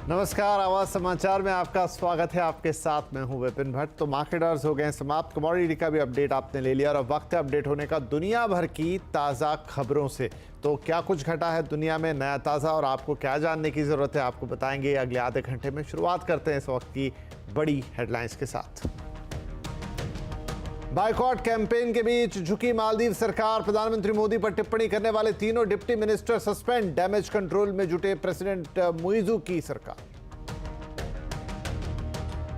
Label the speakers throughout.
Speaker 1: नमस्कार, आवाज समाचार में आपका स्वागत है। आपके साथ मैं हूं विपिन भट्ट। तो मार्केट आवर्स हो गए समाप्त, कमोडिटी का भी अपडेट आपने ले लिया और अब वक्त है अपडेट होने का दुनिया भर की ताज़ा खबरों से। तो क्या कुछ घटा है दुनिया में नया ताज़ा और आपको क्या जानने की ज़रूरत है, आपको बताएंगे अगले आधे घंटे में। शुरुआत करते हैं इस वक्त की बड़ी हेडलाइंस के साथ। बायकॉट कैंपेन के बीच झुकी मालदीव सरकार, प्रधानमंत्री मोदी पर टिप्पणी करने वाले तीनों deputy minister suspend, damage control में जुटे प्रेसिडेंट मुइज़ू की सरकार।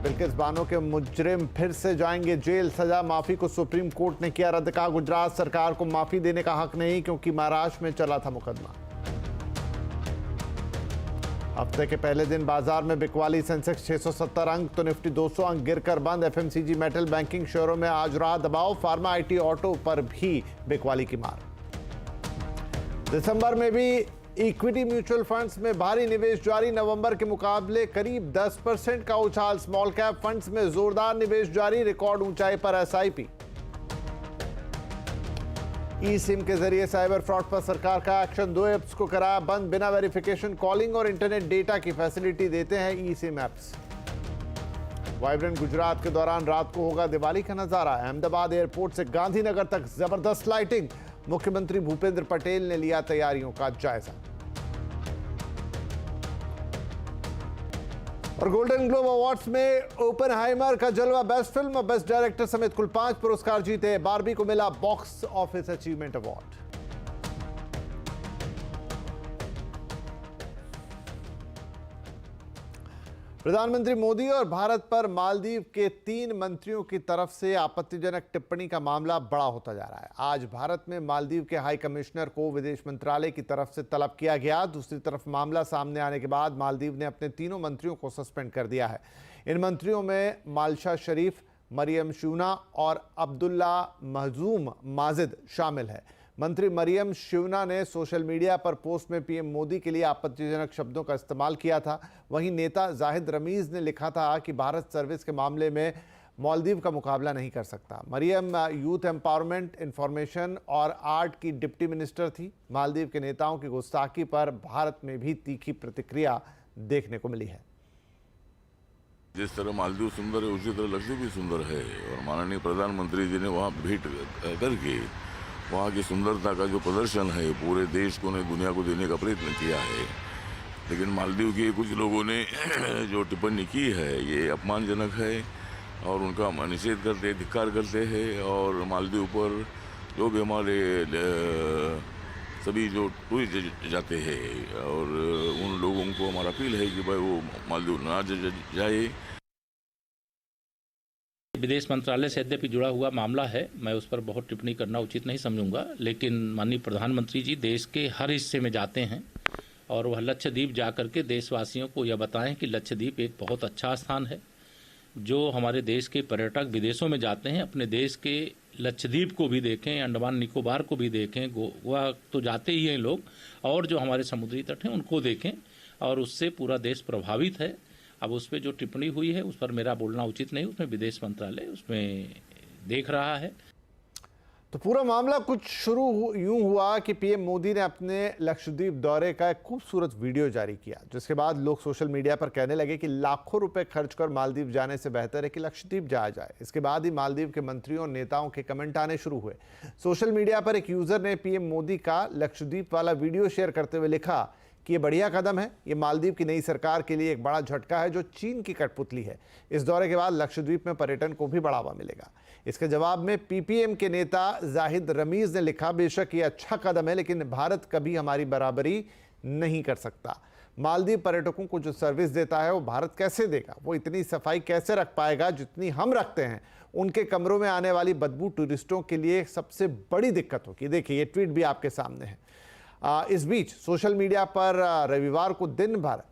Speaker 1: बिल्किस बानो के मुजरिम फिर से जाएंगे जेल, सजा माफी को सुप्रीम कोर्ट ने किया रद्द। कहा गुजरात सरकार को माफी देने का हक नहीं क्योंकि महाराष्ट्र में चला था मुकदमा। हफ्ते के पहले दिन बाजार में बिकवाली, सेंसेक्स 670 अंक तो निफ्टी 200 अंक गिरकर बंद। एफएमसीजी, मेटल, बैंकिंग शेयरों में आज रहा दबाव, फार्मा, आईटी, ऑटो पर भी बिकवाली की मार। दिसंबर में भी इक्विटी म्यूचुअल फंड्स में भारी निवेश जारी, नवंबर के मुकाबले करीब 10% का उछाल। स्मॉल कैप फंड्स में जोरदार निवेश जारी, रिकॉर्ड ऊंचाई पर एसआईपी। ई सिम के जरिए साइबर फ्रॉड पर सरकार का एक्शन, 2 ऐप्स को कराया बंद, बिना वेरिफिकेशन कॉलिंग और इंटरनेट डेटा की फैसिलिटी देते हैं ई सिम ऐप्स। वाइब्रेंट गुजरात के दौरान रात को होगा दिवाली का नजारा, अहमदाबाद एयरपोर्ट से गांधीनगर तक जबरदस्त लाइटिंग, मुख्यमंत्री भूपेंद्र पटेल ने लिया तैयारियों का जायजा। और गोल्डन ग्लोब अवार्ड्स में ओपेनहाइमर का जलवा, बेस्ट फिल्म और बेस्ट डायरेक्टर समेत कुल 5 पुरस्कार जीते। बार्बी को मिला बॉक्स ऑफिस अचीवमेंट अवार्ड। प्रधानमंत्री मोदी और भारत पर मालदीव के 3 मंत्रियों की तरफ से आपत्तिजनक टिप्पणी का मामला बड़ा होता जा रहा है। आज भारत में मालदीव के हाई कमिश्नर को विदेश मंत्रालय की तरफ से तलब किया गया। दूसरी तरफ मामला सामने आने के बाद मालदीव ने अपने तीनों मंत्रियों को सस्पेंड कर दिया है। इन मंत्रियों में माल्शा शरीफ, मरियम शिवना और अब्दुल्ला महजूम माजिद शामिल है। मंत्री मरियम शिवना ने सोशल मीडिया पर पोस्ट में पीएम मोदी के लिए आपत्तिजनक शब्दों का इस्तेमाल किया था। वहीं नेता जाहिद रमीज ने लिखा था कि भारत सर्विस के मामले में मालदीव का मुकाबला नहीं कर सकता। मरियम यूथ एम्पावरमेंट, इंफॉर्मेशन और आर्ट की डिप्टी मिनिस्टर थी। मालदीव के नेताओं की गुस्ताखी पर भारत में भी तीखी प्रतिक्रिया देखने को मिली है।
Speaker 2: जिस तरह मालदीव सुंदर है उसी तरह लक्षद्वीप भी सुंदर है और माननीय प्रधानमंत्री जी ने वहाँ भेंट करके वहाँ की सुंदरता का जो प्रदर्शन है पूरे देश को ने दुनिया को देने का प्रयत्न किया है। लेकिन मालदीव के कुछ लोगों ने जो टिप्पणी की है ये अपमानजनक है और उनका निषेध करते, धिक्कार करते हैं। और मालदीव पर जो भी हमारे सभी जो टूरिस्ट जाते हैं और उन लोगों को हमारा अपील है कि भाई वो मालदीव ना जाए।
Speaker 3: विदेश मंत्रालय से यद्यपि जुड़ा हुआ मामला है, मैं उस पर बहुत टिप्पणी करना उचित नहीं समझूंगा। लेकिन माननीय प्रधानमंत्री जी देश के हर हिस्से में जाते हैं और वह लक्षद्वीप जाकर के देशवासियों को यह बताएं कि लक्षद्वीप एक बहुत अच्छा स्थान है। जो हमारे देश के पर्यटक विदेशों में जाते हैं अपने देश के लक्षद्वीप को भी देखें, अंडमान निकोबार को भी देखें, गोवा तो जाते ही हैं लोग, और जो हमारे समुद्री तट हैं उनको देखें और उससे पूरा देश प्रभावित है। अब उस पर जो टिप्पणी हुई है उस पर मेरा बोलना उचित नहीं, उसमें विदेश मंत्रालय उसमें देख रहा है।
Speaker 1: तो पूरा मामला कुछ शुरू यूं हुआ कि पीएम मोदी ने अपने लक्षद्वीप दौरे का एक खूबसूरत वीडियो जारी किया, जिसके बाद लोग सोशल मीडिया पर कहने लगे कि लाखों रुपए खर्च कर मालदीव जाने से बेहतर है कि लक्षद्वीप जाया जाए। इसके बाद ही मालदीव के मंत्रियों और नेताओं के कमेंट आने शुरू हुए। सोशल मीडिया पर एक यूजर ने पीएम मोदी का लक्षद्वीप वाला वीडियो शेयर करते हुए लिखा कि ये बढ़िया कदम है, ये मालदीव की नई सरकार के लिए एक बड़ा झटका है जो चीन की कठपुतली है। इस दौरे के बाद लक्षद्वीप में पर्यटन को भी बढ़ावा मिलेगा। इसके जवाब में पीपीएम के नेता जाहिद रमीज ने लिखा, बेशक ये अच्छा कदम है लेकिन भारत कभी हमारी बराबरी नहीं कर सकता। मालदीव पर्यटकों को जो सर्विस देता है वो भारत कैसे देगा? वो इतनी सफाई कैसे रख पाएगा जितनी हम रखते हैं? उनके कमरों में आने वाली बदबू टूरिस्टों के लिए सबसे बड़ी दिक्कत होगी। देखिए ये ट्वीट भी आपके सामने है। इस बीच सोशल मीडिया पर रविवार को दिन भर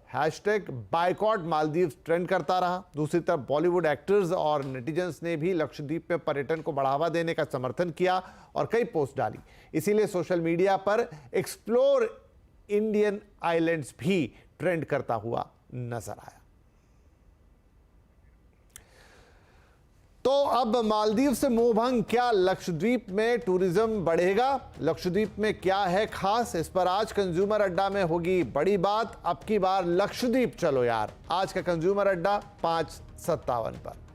Speaker 1: #बायकॉट मालदीव ट्रेंड करता रहा। दूसरी तरफ बॉलीवुड एक्टर्स और नेटिजन्स ने भी लक्षद्वीप में पर्यटन को बढ़ावा देने का समर्थन किया और कई पोस्ट डाली। इसीलिए सोशल मीडिया पर एक्सप्लोर इंडियन आइलैंड्स भी ट्रेंड करता हुआ नजर आया। तो अब मालदीव से मोहभंग, क्या लक्षद्वीप में टूरिज्म बढ़ेगा? लक्षद्वीप में क्या है खास? इस पर आज कंज्यूमर अड्डा में होगी बड़ी बात। अब की बार लक्षद्वीप चलो यार, आज का कंज्यूमर अड्डा 5:57 पर।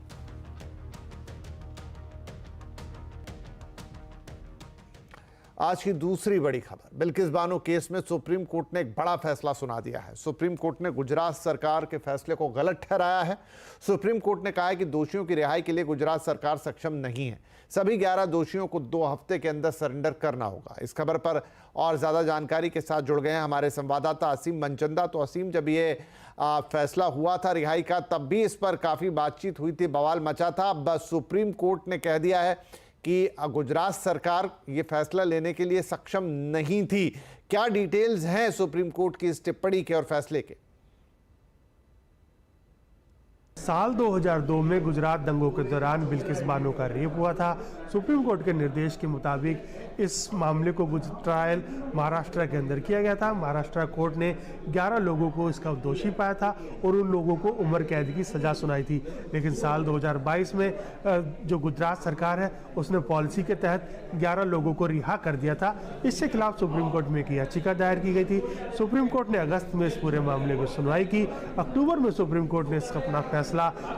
Speaker 1: आज की दूसरी बड़ी खबर, बिल्किस बानो केस में सुप्रीम कोर्ट ने एक बड़ा फैसला सुना दिया है। सुप्रीम कोर्ट ने गुजरात सरकार के फैसले को गलत ठहराया है। सुप्रीम कोर्ट ने कहा है कि दोषियों की रिहाई के लिए गुजरात सरकार सक्षम नहीं है। सभी 11 दोषियों को 2 हफ्ते के अंदर सरेंडर करना होगा। इस खबर पर और ज्यादा जानकारी के साथ जुड़ गए हैं हमारे संवाददाता असीम मनचंदा। तो असीम, जब ये फैसला हुआ था रिहाई का, तब भी इस पर काफी बातचीत हुई थी, बवाल मचा था। अब सुप्रीम कोर्ट ने कह दिया है कि गुजरात सरकार ये फैसला लेने के लिए सक्षम नहीं थी। क्या डिटेल्स हैं सुप्रीम कोर्ट की इस टिप्पणी के और फैसले के?
Speaker 4: साल 2002 में गुजरात दंगों के दौरान बिल्किस बानो का रेप हुआ था। सुप्रीम कोर्ट के निर्देश के मुताबिक इस मामले को ट्रायल महाराष्ट्र के अंदर किया गया था। महाराष्ट्र कोर्ट ने 11 लोगों को इसका दोषी पाया था और उन लोगों को उम्र कैद की सजा सुनाई थी। लेकिन साल 2022 में जो गुजरात सरकार है उसने पॉलिसी के तहत 11 लोगों को रिहा कर दिया था। इसके खिलाफ सुप्रीम कोर्ट में एक याचिका दायर की गई थी। सुप्रीम कोर्ट ने अगस्त में इस पूरे मामले को सुनवाई की। अक्टूबर में सुप्रीम कोर्ट ने अपना फैसला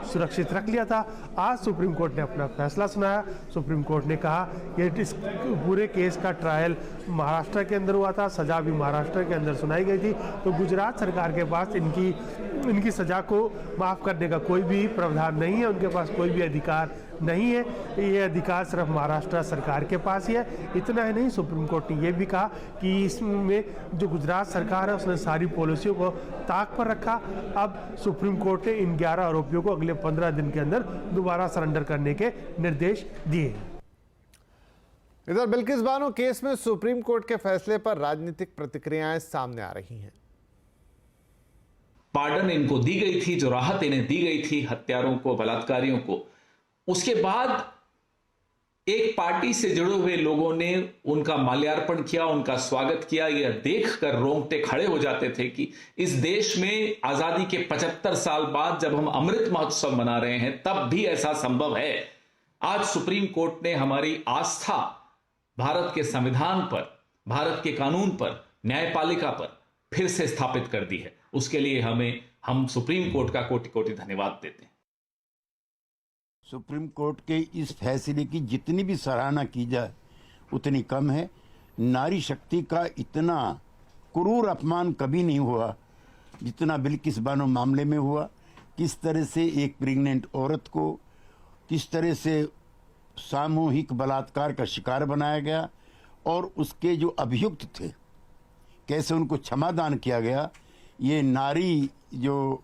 Speaker 4: सुरक्षित रख लिया था। आज सुप्रीम कोर्ट ने अपना फैसला सुनाया। सुप्रीम कोर्ट ने कहा कि इस पूरे केस का ट्रायल महाराष्ट्र के अंदर हुआ था, सजा भी महाराष्ट्र के अंदर सुनाई गई थी। तो गुजरात सरकार के पास इनकी सजा को माफ करने का कोई भी प्रावधान नहीं है, उनके पास कोई भी अधिकार नहीं है। ये अधिकार सिर्फ महाराष्ट्र सरकार के पास ही है। इतना ही नहीं, सुप्रीम कोर्ट ने यह भी कहा कि इसमें जो गुजरात सरकार है उसने सारी पॉलिसियों को ताक पर रखा। अब सुप्रीम कोर्ट ने इन 11 आरोपियों को अगले 15 दिन के अंदर दोबारा सरेंडर करने के निर्देश दिए।
Speaker 1: इधर बिल्किस बानो केस में सुप्रीम कोर्ट के फैसले पर राजनीतिक प्रतिक्रियाएं सामने आ रही हैं।
Speaker 5: पार्डन इनको दी गई थी, जो राहत इन्हें दी गई थी हत्यारों को, बलात्कारियों को, उसके बाद एक पार्टी से जुड़े हुए लोगों ने उनका माल्यार्पण किया, उनका स्वागत किया। यह देखकर रोंगटे खड़े हो जाते थे कि इस देश में आजादी के 75 साल बाद जब हम अमृत महोत्सव मना रहे हैं तब भी ऐसा संभव है। आज सुप्रीम कोर्ट ने हमारी आस्था भारत के संविधान पर, भारत के कानून पर, न्यायपालिका पर फिर से स्थापित कर दी है। उसके लिए हम सुप्रीम कोर्ट का कोटि कोटि धन्यवाद देते हैं।
Speaker 6: सुप्रीम कोर्ट के इस फैसले की जितनी भी सराहना की जाए उतनी कम है। नारी शक्ति का इतना क्रूर अपमान कभी नहीं हुआ जितना बिल्किस बानो मामले में हुआ। किस तरह से एक प्रेग्नेंट औरत को किस तरह से सामूहिक बलात्कार का शिकार बनाया गया और उसके जो अभियुक्त थे कैसे उनको क्षमादान किया गया। ये नारी जो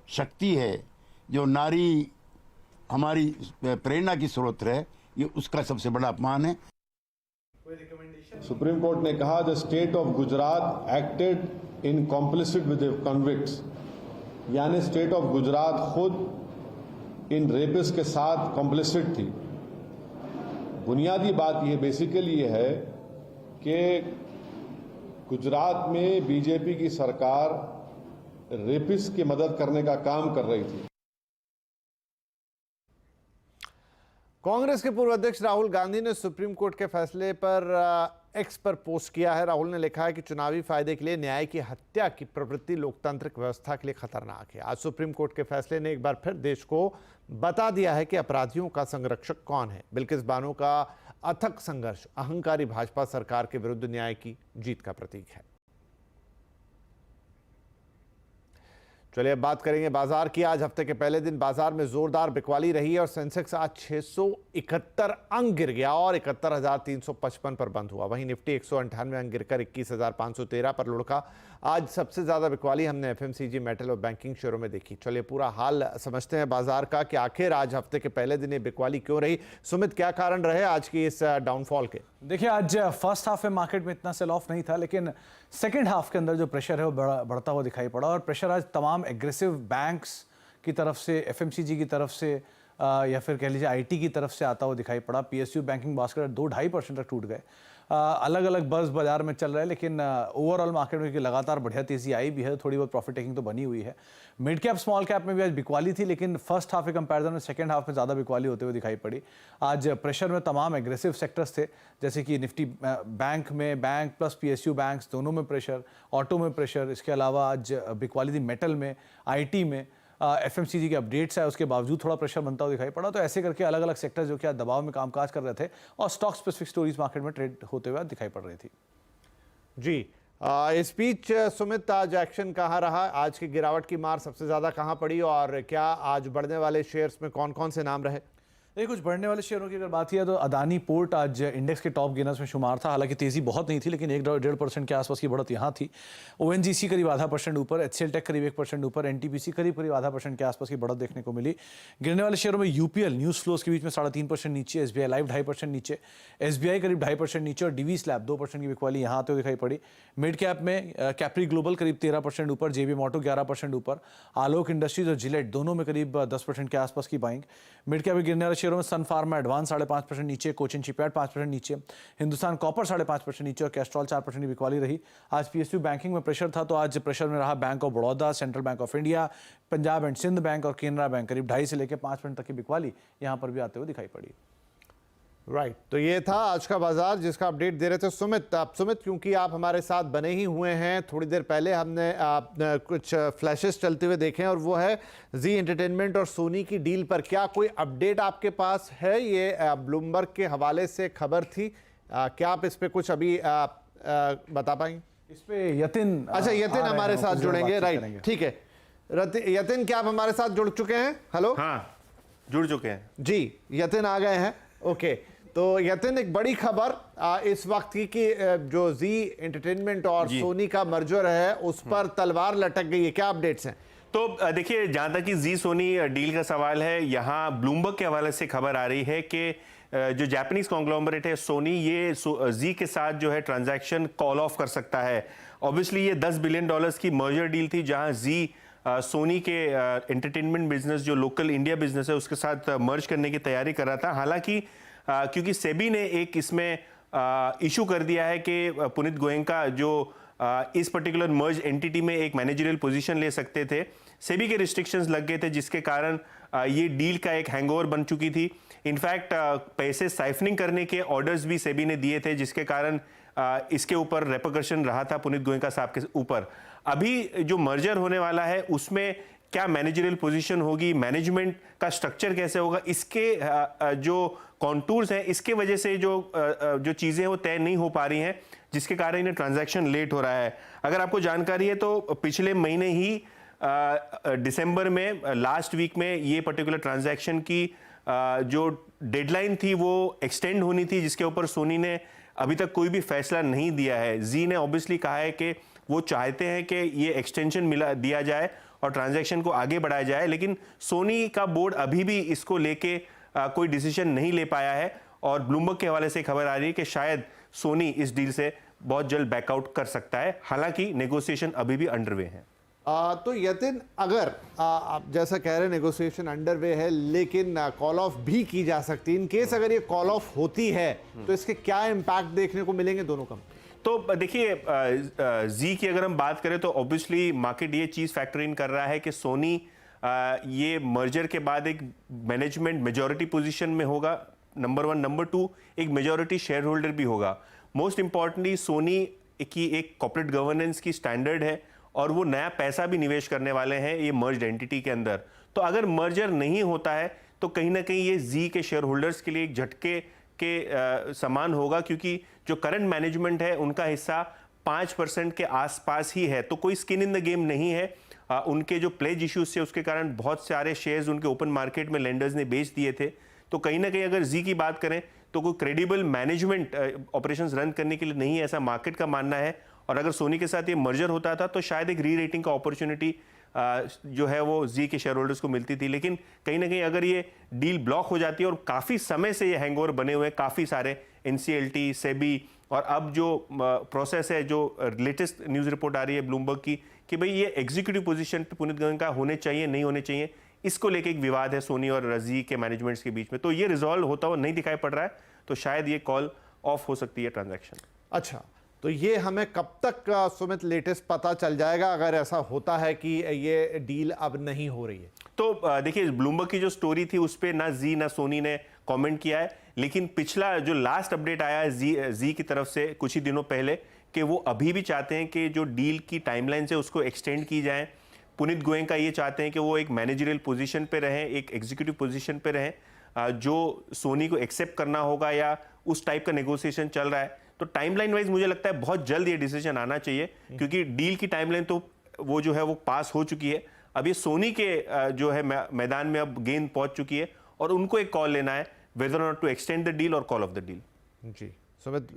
Speaker 6: शक्ति है, जो नारी हमारी प्रेरणा की स्रोत है, ये उसका सबसे बड़ा अपमान है।
Speaker 7: सुप्रीम कोर्ट ने कहा the state of Gujarat acted in complicit with the convicts, यानी स्टेट ऑफ गुजरात खुद इन रेपिस्ट के साथ कॉम्प्लिसिट थी। बुनियादी बात यह बेसिकली ये है कि गुजरात में बीजेपी की सरकार रेपिस्ट की मदद करने का काम कर रही थी।
Speaker 1: कांग्रेस के पूर्व अध्यक्ष राहुल गांधी ने सुप्रीम कोर्ट के फैसले पर एक्स पर पोस्ट किया है। राहुल ने लिखा है कि चुनावी फायदे के लिए न्याय की हत्या की प्रवृत्ति लोकतांत्रिक व्यवस्था के लिए खतरनाक है। आज सुप्रीम कोर्ट के फैसले ने एक बार फिर देश को बता दिया है कि अपराधियों का संरक्षक कौन है। बिल्किस बानो का अथक संघर्ष अहंकारी भाजपा सरकार के विरुद्ध न्याय की जीत का प्रतीक है। चलिए अब बात करेंगे बाजार की। आज हफ्ते के पहले दिन बाजार में जोरदार बिकवाली रही और सेंसेक्स आज 671 अंक गिर गया और 71,355 पर बंद हुआ। वहीं निफ्टी 198 अंक गिरकर 21,513 पर लुढ़का। आज सबसे ज्यादा बिकवाली हमने एफएमसीजी, मेटल और बैंकिंग शेयरों में देखी। चलिए पूरा हाल समझते हैं बाजार का कि आखिर आज हफ्ते के पहले दिन ये बिकवाली क्यों रही। सुमित, क्या कारण रहे आज की इस डाउनफॉल के?
Speaker 8: देखिए, आज फर्स्ट हाफ में मार्केट में इतना सेल ऑफ नहीं था, लेकिन सेकेंड हाफ के अंदर जो प्रेशर है वो बढ़ता हुआ दिखाई पड़ा। और प्रेशर आज तमाम एग्रेसिव बैंक्स की तरफ से, एफएमसीजी की तरफ से या फिर कह लीजिए आईटी की तरफ से आता हुआ दिखाई पड़ा। पीएसयू बैंकिंग बास्केट 2-2.5% तक टूट गए। अलग अलग बस बाजार में चल रहा है, लेकिन ओवरऑल मार्केट में लगातार बढ़िया तेजी आई भी है, थोड़ी बहुत प्रॉफिट टेकिंग तो बनी हुई है। मिड कैप स्मॉल कैप में भी आज बिकवाली थी, लेकिन फर्स्ट हाफ के कंपैरिजन में सेकंड हाफ में ज़्यादा बिकवाली होते हुए दिखाई पड़ी। आज प्रेशर में तमाम एग्रेसिव सेक्टर्स थे, जैसे कि निफ्टी बैंक में, बैंक प्लस पीएसयू बैंक्स दोनों में प्रेशर, ऑटो में प्रेशर। इसके अलावा आज बिकवाली थी मेटल में, आईटी में। एफएमसीजी के अपडेट्स है, उसके बावजूद थोड़ा प्रेशर बनता हुआ दिखाई पड़ा। तो ऐसे करके अलग अलग सेक्टर जो कि आज दबाव में कामकाज कर रहे थे और स्टॉक स्पेसिफिक स्टोरीज मार्केट में ट्रेड होते हुए दिखाई पड़ रही थी।
Speaker 1: जी, इस बीच सुमित, आज एक्शन कहाँ रहा? आज की गिरावट की मार सबसे ज्यादा कहाँ पड़ी और क्या आज बढ़ने वाले शेयर्स में कौन कौन से नाम रहे?
Speaker 8: देखिए, कुछ बढ़ने वाले शेयरों की अगर बात किया तो अदानी पोर्ट आज इंडेक्स के टॉप गेनर्स में शुमार था। हालांकि तेजी बहुत नहीं थी, लेकिन 1-1.5% के आसपास की बढ़त यहाँ थी। ओएनजीसी करीब 0.5% ऊपर, एचसीएल टेक करीब 1% ऊपर, एनटीपीसी करीब 0.5% के आसपास की बढ़त देखने को मिली। गिरने वाले शेयरों में यूपीएल न्यूज फ्लोज के बीच में 3.5% नीचे, एसबीआई लाइव 2.5% नीचे, एसबीआई करीब 2.5% नीचे और डीवी स्लैब 2% की बिकवाली यहाँ आते हुए दिखाई पड़ी। मिड कैप में कैप्री ग्लोबल करीब 13% ऊपर, जेबीएम ऑटो 11% ऊपर, आलोक इंडस्ट्रीज और जिलेट दोनों में करीब 10% के आसपास की बाइंग। मिड कैप में गिरने वाले शेयरों में सन फार्मा एडवांस 5.5% नीचे, कोचिन शिपयार्ड 5% नीचे, हिंदुस्तान कॉपर 5.5% नीचे और कैस्ट्रॉल 4% की बिकवाली रही। आज पीएसयू बैंकिंग में प्रेशर था, तो आज प्रेशर में रहा Bank of Baroda, Central Bank of India, Punjab and Sind Bank और केनरा बैंक। करीब 2.5 से लेकर 5% तक की बिकवाली यहाँ पर भी आते हुए दिखाई पड़ी।
Speaker 1: राइट, तो ये था आज का बाजार जिसका अपडेट दे रहे थे सुमित। अब सुमित, क्योंकि आप हमारे साथ बने ही हुए हैं, थोड़ी देर पहले हमने कुछ फ्लैशेस चलते हुए देखे हैं और वो है जी एंटरटेनमेंट और सोनी की डील पर। क्या कोई अपडेट आपके पास है? ये ब्लूमबर्ग के हवाले से खबर थी, क्या आप इस पे कुछ अभी बता पाएंगे?
Speaker 8: इस पे यतिन,
Speaker 1: अच्छा, यतिन हमारे साथ जुड़ेंगे। राइट, ठीक है। यतिन, क्या आप हमारे साथ जुड़ चुके हैं? हेलो।
Speaker 9: हाँ, जुड़ चुके हैं
Speaker 1: जी, यतिन आ गए हैं। ओके, तो यतिन, एक बड़ी खबर इस वक्त की कि जो जी एंटरटेनमेंट और सोनी का मर्जर है उस पर तलवार लटक गई है। क्या अपडेट्स हैं?
Speaker 9: तो देखिए, जहां तक कि जी सोनी डील का सवाल है, यहां ब्लूमबर्ग के हवाले से खबर आ रही है कि जो जापानीज कॉन्ग्लोमरेट है सोनी, ये जी के साथ जो है ट्रांजैक्शन कॉल ऑफ कर सकता है। ऑब्वियसली ये $10 बिलियन की मर्जर डील थी, जहां जी सोनी के एंटरटेनमेंट बिजनेस जो लोकल इंडिया बिजनेस है उसके साथ मर्ज करने की तैयारी कर रहा था। हालांकि क्योंकि सेबी ने एक इसमें इशू कर दिया है कि पुनीत गोयनका जो इस पर्टिकुलर मर्ज एंटिटी में एक मैनेजरियल पोजीशन ले सकते थे, सेबी के रिस्ट्रिक्शंस लग गए थे, जिसके कारण ये डील का एक हैंगओवर बन चुकी थी। इनफैक्ट पैसे साइफनिंग करने के ऑर्डर्स भी सेबी ने दिए थे, जिसके कारण इसके ऊपर रेपरकशन रहा था पुनीत गोयनका साहब के ऊपर। अभी जो मर्जर होने वाला है उसमें क्या मैनेजरियल पोजीशन होगी, मैनेजमेंट का स्ट्रक्चर कैसे होगा, इसके जो कॉन्टूर्स हैं, इसके वजह से जो चीज़ें वो तय नहीं हो पा रही हैं, जिसके कारण इन्हें ट्रांजैक्शन लेट हो रहा है। अगर आपको जानकारी है तो पिछले महीने ही दिसंबर में लास्ट वीक में ये पर्टिकुलर ट्रांजैक्शन की जो डेडलाइन थी वो एक्सटेंड होनी थी, जिसके ऊपर सोनी ने अभी तक कोई भी फैसला नहीं दिया है। जी ने ऑब्वियसली कहा है कि वो चाहते हैं कि ये एक्सटेंशन दिया जाए और ट्रांजैक्शन को आगे बढ़ाया जाए, लेकिन सोनी का बोर्ड अभी भी इसको लेके कोई डिसीजन नहीं ले पाया है और ब्लूमबर्ग के हवाले से खबर आ रही है कि शायद सोनी इस डील से बहुत जल्द बैकआउट कर सकता है। हालांकि नेगोशिएशन अभी भी अंडरवे है।
Speaker 1: तो यतिन, अगर आप जैसा कह रहे हैं नेगोशिएशन अंडरवे है, लेकिन कॉल ऑफ भी की जा सकती है। इन केस अगर ये कॉल ऑफ होती है तो इसके क्या इम्पैक्ट देखने को मिलेंगे दोनों कंपनी?
Speaker 9: तो देखिए, जी की अगर हम बात करें तो ऑब्वियसली मार्केट ये चीज़ फैक्टर इन कर रहा है कि सोनी ये मर्जर के बाद एक मैनेजमेंट मेजॉरिटी पोजीशन में होगा, नंबर 1। नंबर 2, एक मेजॉरिटी शेयर होल्डर भी होगा। मोस्ट इंपॉर्टेंटली सोनी की एक कॉर्पोरेट गवर्नेंस की स्टैंडर्ड है और वो नया पैसा भी निवेश करने वाले हैं ये मर्ज्ड एंटिटी के अंदर। तो अगर मर्जर नहीं होता है तो कहीं ना कहीं ये जी के शेयर होल्डर्स के लिए एक झटके के समान होगा, क्योंकि जो करंट मैनेजमेंट है उनका हिस्सा 5% के आसपास ही है, तो कोई स्किन इन द गेम नहीं है। उनके जो प्लेज इश्यूज थे उसके कारण बहुत सारे शेयर्स उनके ओपन मार्केट में लेंडर्स ने बेच दिए थे। तो कहीं ना कहीं अगर जी की बात करें तो कोई क्रेडिबल मैनेजमेंट ऑपरेशंस रन करने के लिए नहीं है, ऐसा मार्केट का मानना है। और अगर सोनी के साथ ये मर्जर होता था तो शायद एक री रेटिंग का अपॉर्चुनिटी जो है वो जी के शेयर होल्डर्स को मिलती थी। लेकिन कहीं ना कहीं अगर ये डील ब्लॉक हो जाती है और काफ़ी समय से ये हैंगओवर बने हुए हैं, काफ़ी सारे NCLT, सेबी और अब जो प्रोसेस है, जो लेटेस्ट न्यूज़ रिपोर्ट आ रही है ब्लूमबर्ग की कि भाई ये एग्जीक्यूटिव पोजीशन पे पुनीत गोयनका होने चाहिए, नहीं होने चाहिए, इसको लेके एक विवाद है सोनी और जी के मैनेजमेंट्स के बीच में, तो ये रिजॉल्व होता हुआ नहीं दिखाई पड़ रहा है, तो शायद ये कॉल ऑफ हो सकती है ट्रांजैक्शन।
Speaker 1: अच्छा, तो ये हमें कब तक सुमित लेटेस्ट पता चल जाएगा अगर ऐसा होता है कि ये डील अब नहीं हो रही है?
Speaker 9: तो देखिए, ब्लूमबर्ग की जो स्टोरी थी उस पर ना जी ना सोनी ने कमेंट किया है, लेकिन पिछला जो लास्ट अपडेट आया है जी की तरफ से कुछ ही दिनों पहले कि वो अभी भी चाहते हैं कि जो डील की टाइमलाइन है उसको एक्सटेंड की जाए। पुनीत गोयनका ये चाहते हैं कि वो एक मैनेजरियल पोजीशन पे रहें, एक एग्जीक्यूटिव पोजीशन पे रहें, जो सोनी को एक्सेप्ट करना होगा या उस टाइप का नेगोशिएशन चल रहा है। तो टाइमलाइन वाइज मुझे लगता है बहुत जल्द ये डिसीजन आना चाहिए, क्योंकि डील की टाइमलाइन तो वो जो है वो पास हो चुकी है। अब ये सोनी के जो है मैदान में अब गेंद पहुंच चुकी है और उनको एक कॉल लेना है whether not to extend the deal और कॉल ऑफ द डील।
Speaker 1: जी सुमित,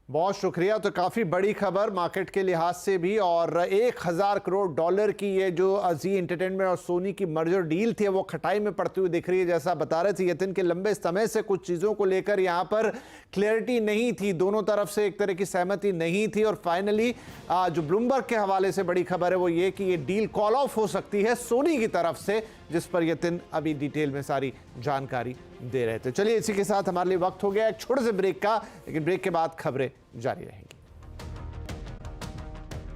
Speaker 1: बहुत शुक्रिया। तो काफ़ी बड़ी खबर मार्केट के लिहाज से भी, और 1000 करोड़ डॉलर की ये जो जी एंटरटेनमेंट और सोनी की मर्जर डील थी वो खटाई में पड़ती हुई दिख रही है। जैसा बता रहे थे यतिन के लंबे समय से कुछ चीज़ों को लेकर यहाँ पर क्लैरिटी नहीं थी, दोनों तरफ से एक तरह की सहमति नहीं थी, और फाइनली जो ब्लूमबर्ग के हवाले से बड़ी खबर है वो ये कि ये डील कॉल ऑफ हो सकती है सोनी की तरफ से, जिस पर यतिन अभी डिटेल में सारी जानकारी दे रहे थे। चलिए, इसी के साथ हमारे लिए वक्त हो गया एक छोटे से ब्रेक का, लेकिन ब्रेक के बाद खबरें जारी रहेंगी।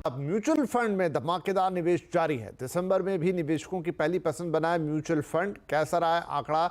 Speaker 1: अब म्यूचुअल फंड में धमाकेदार निवेश जारी है। दिसंबर में भी निवेशकों की पहली पसंद बना है म्यूचुअल फंड। कैसा रहा है आंकड़ा,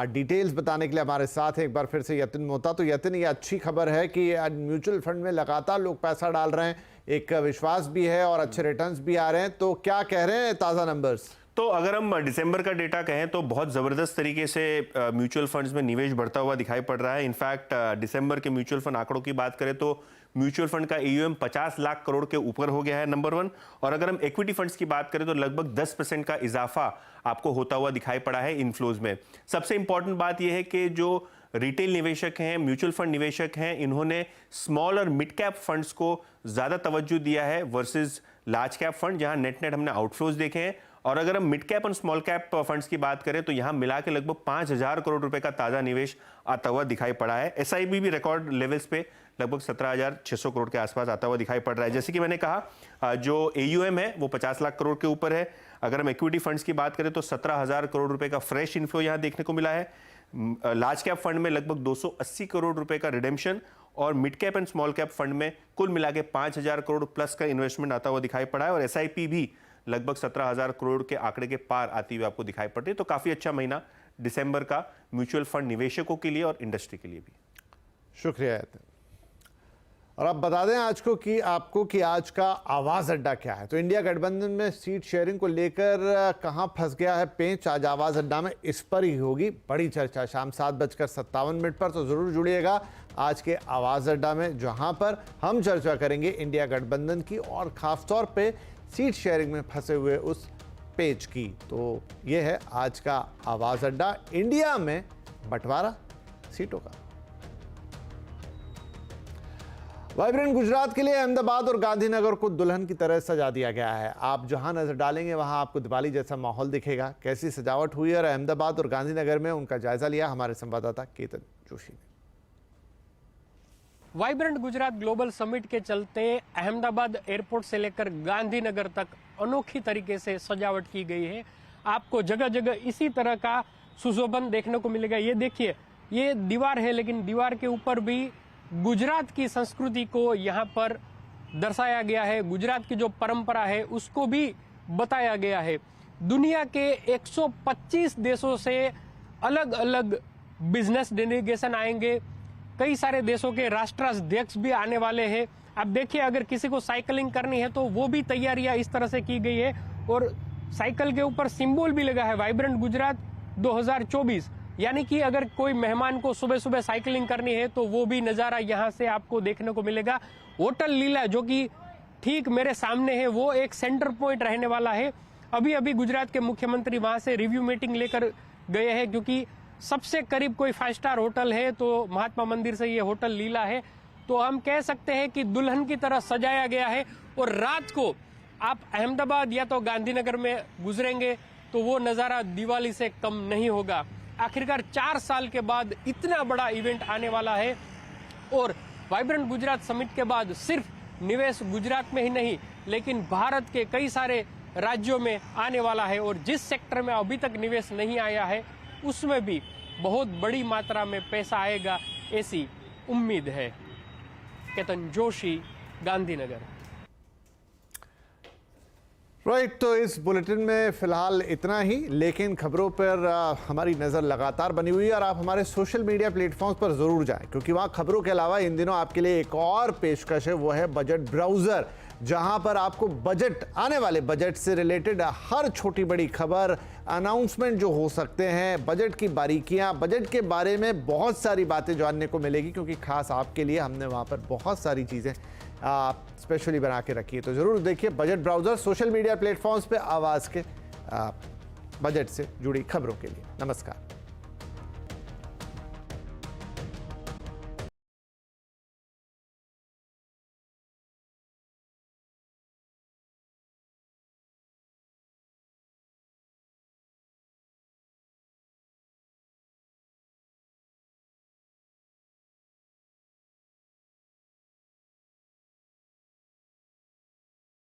Speaker 1: डिटेल्स बताने के लिए हमारे साथ है एक बार फिर से यतिन मोहता। तो यतिन, ये अच्छी खबर है कि म्यूचुअल फंड में लगातार लोग पैसा डाल रहे हैं, एक विश्वास भी है और अच्छे रिटर्न्स भी आ रहे हैं। तो क्या कह रहे हैं ताज़ा नंबर्स?
Speaker 9: तो अगर हम दिसंबर का डेटा कहें तो बहुत ज़बरदस्त तरीके से म्यूचुअल फंड्स में निवेश बढ़ता हुआ दिखाई पड़ रहा है। इनफैक्ट दिसंबर के म्यूचुअल फंड आंकड़ों की बात करें तो म्यूचुअल फंड का AUM 50 लाख करोड़ के ऊपर हो गया है, नंबर 1। और अगर हम इक्विटी फंड्स की बात करें तो लगभग 10% का इजाफा आपको होता हुआ दिखाई पड़ा है इनफ्लोज में। सबसे इंपॉर्टेंट बात यह है कि जो रिटेल निवेशक हैं, म्यूचुअल फंड निवेशक हैं, इन्होंने स्मॉल और मिड कैप फंड्स को ज़्यादा तवज्जो दिया है वर्सेज लार्ज कैप फंड, जहां नेट हमने आउटफ्लोज देखे हैं। और अगर हम मिड कैप और स्मॉल कैप फंड्स की बात करें तो यहां मिला के लगभग 5000 करोड़ रुपए का ताजा निवेश आता हुआ दिखाई पड़ा है। SIP भी रिकॉर्ड लेवल्स पे लगभग 17,600 करोड़ के आसपास आता हुआ दिखाई पड़ रहा है। जैसे कि मैंने कहा, जो AUM है वो 50 लाख करोड़ के ऊपर है। अगर हम इक्विटी फंड्स की बात करें तो 17,000 करोड़ रुपए का फ्रेश इनफ्लो यहां देखने को मिला है। लार्ज कैप फंड में लगभग 280 करोड़ रुपए का रिडेम्पशन, और mid cap and small cap fund में कुल मिला के 5000 करोड़ प्लस का इन्वेस्टमेंट आता हुआ दिखाई पड़ा है। और SIP भी लगभग 17,000 करोड़ के आंकड़े के पार आती हुई आपको दिखाई पड़ रही है। तो काफी अच्छा महीना दिसंबर का म्यूचुअल फंड निवेशकों के लिए और इंडस्ट्री के लिए भी।
Speaker 1: शुक्रिया। और अब बता दें आपको कि आज का आवाज़ अड्डा क्या है। तो इंडिया गठबंधन में सीट शेयरिंग को लेकर कहां फंस गया है पेंच, आज आवाज़ अड्डा में इस पर ही होगी बड़ी चर्चा। शाम 7:57 पर तो ज़रूर जुड़िएगा आज के आवाज़ अड्डा में, जहां पर हम चर्चा करेंगे इंडिया गठबंधन की और ख़ासतौर पे सीट शेयरिंग में फंसे हुए उस पेच की। तो ये है आज का आवाज़ अड्डा, इंडिया में बंटवारा सीटों का। वाइब्रेंट गुजरात के लिए अहमदाबाद और गांधीनगर को दुल्हन की तरह सजा दिया गया है। आप जहां नजर डालेंगे वहां आपको दिवाली जैसा माहौल दिखेगा। कैसी सजावट हुई और अहमदाबाद और गांधीनगर में, उनका जायजा लिया हमारे संवाददाता केतन जोशी ने।
Speaker 10: वाइब्रेंट गुजरात ग्लोबल समिट के चलते अहमदाबाद एयरपोर्ट से लेकर गांधीनगर तक अनोखी तरीके से सजावट की गई है। आपको जगह जगह इसी तरह का सुशोभन देखने को मिलेगा। ये देखिए, ये दीवार है, लेकिन दीवार के ऊपर भी गुजरात की संस्कृति को यहाँ पर दर्शाया गया है। गुजरात की जो परंपरा है उसको भी बताया गया है। दुनिया के 125 देशों से अलग अलग बिजनेस डेलीगेशन आएंगे। कई सारे देशों के राष्ट्राध्यक्ष भी आने वाले हैं। अब देखिए, अगर किसी को साइकिलिंग करनी है तो वो भी तैयारियां इस तरह से की गई है, और साइकिल के ऊपर सिंबल भी लगा है वाइब्रेंट गुजरात 2024। यानी कि अगर कोई मेहमान को सुबह सुबह साइकिलिंग करनी है तो वो भी नज़ारा यहाँ से आपको देखने को मिलेगा। होटल लीला, जो कि ठीक मेरे सामने है, वो एक सेंटर पॉइंट रहने वाला है। अभी अभी गुजरात के मुख्यमंत्री वहां से रिव्यू मीटिंग लेकर गए हैं, क्योंकि सबसे करीब कोई 5 स्टार होटल है तो महात्मा मंदिर से ये होटल लीला है। तो हम कह सकते हैं कि दुल्हन की तरह सजाया गया है। और रात को आप अहमदाबाद या तो गांधीनगर में गुजरेंगे तो वो नज़ारा दिवाली से कम नहीं होगा। आखिरकार 4 साल के बाद इतना बड़ा इवेंट आने वाला है, और वाइब्रेंट गुजरात समिट के बाद सिर्फ निवेश गुजरात में ही नहीं, लेकिन भारत के कई सारे राज्यों में आने वाला है और जिस सेक्टर में अभी तक निवेश नहीं आया है उसमें भी बहुत बड़ी मात्रा में पैसा आएगा, ऐसी उम्मीद है। केतन जोशी, गांधीनगर।
Speaker 1: राइट, तो इस बुलेटिन में फिलहाल इतना ही, लेकिन खबरों पर हमारी नज़र लगातार बनी हुई है और आप हमारे सोशल मीडिया प्लेटफॉर्म्स पर ज़रूर जाएं, क्योंकि वहाँ खबरों के अलावा इन दिनों आपके लिए एक और पेशकश है, वो है बजट ब्राउज़र, जहां पर आपको बजट, आने वाले बजट से रिलेटेड हर छोटी बड़ी खबर, अनाउंसमेंट जो हो सकते हैं, बजट की बारीकियां, बजट के बारे में बहुत सारी बातें जानने को मिलेगी, क्योंकि खास आपके लिए हमने वहां पर बहुत सारी चीज़ें स्पेशली बना के रखी है। तो ज़रूर देखिए budget browser, social media platforms पे आवाज़ के बजट से जुड़ी खबरों के लिए। नमस्कार।